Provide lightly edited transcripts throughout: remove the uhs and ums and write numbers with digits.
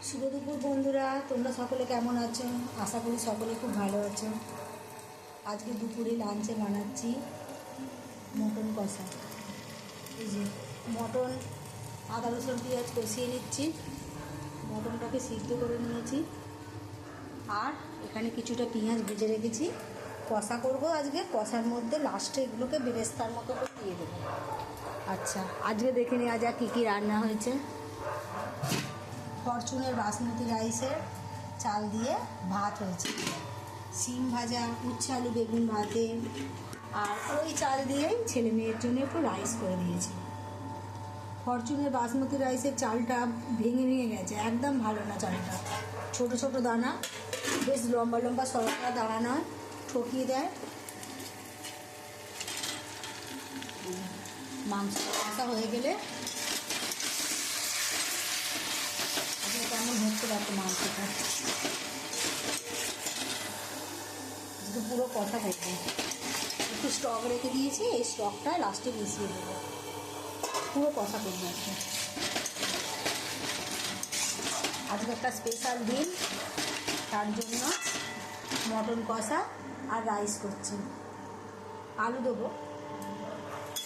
শুভ দুপুর বন্ধুরা, তোমরা সকলে কেমন আছো? আশা করি সকলে খুব ভালো আছো। আজকে দুপুরে লাঞ্চে বানাচ্ছি মটন কষা। এই যে মটন আদা রসুন পেঁয়াজ কষিয়ে নিচ্ছি, মটনটাকে সিদ্ধ করে নিয়েছি, আর এখানে কিছুটা পেঁয়াজ ভেজে রেখেছি। কষা করব আজকে, কষার মধ্যে লাস্টে এগুলোকে বেরেস্তার মতো করে দিয়ে দেবো। আচ্ছা, আজকে দেখে নেওয়া যাক কী কী রান্না হয়েছে। ফরচুনের বাসমতি রাইসের চাল দিয়ে ভাত হয়েছে, শিম ভাজা, উচ্ছে আলু বেগুন ভাতে, আর ওই চাল দিয়েই ছেলে মেয়ের জন্য একটু রাইস করে দিয়েছি। ফরচুনের বাসমতি রাইসের চালটা ভেঙে ভেঙে গেছে, একদম ভালো না চালটা, ছোট ছোট দানা, বেশ লম্বা লম্বা সরকার দানা নয়, ঠকিয়ে দেয়। মাংস কষা হয়ে গেলে কেমন হচ্ছে দেখো মাংসটা, একটু পুরো কষা করবো। একটু স্টক রেখে দিয়েছি, এই স্টকটা লাস্টে মিশিয়ে দেবো, পুরো কষা করবো। আজকে একটা স্পেশাল দিন, তার জন্য মটন কষা আর রাইস করছি। আলু দেবো,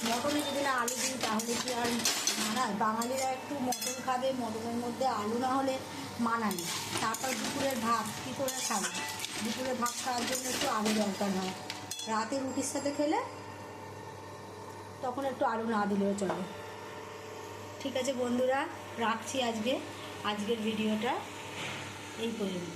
মটনে যদি না আলু দিই তাহলে কি আর মানায়? বাঙালিরা একটু মটন খাবে, মটনের মধ্যে আলু না হলে মানায়। তারপর দুপুরের ভাত কী করে খাবে? দুপুরের ভাত খাওয়ার জন্য একটু আলু দরকার হয়। রাতে রুটির সাথে খেলে তখন একটু আলু না দিলেও চলে। ঠিক আছে বন্ধুরা, রাখছি আজকের ভিডিওটা এই পর্যন্ত।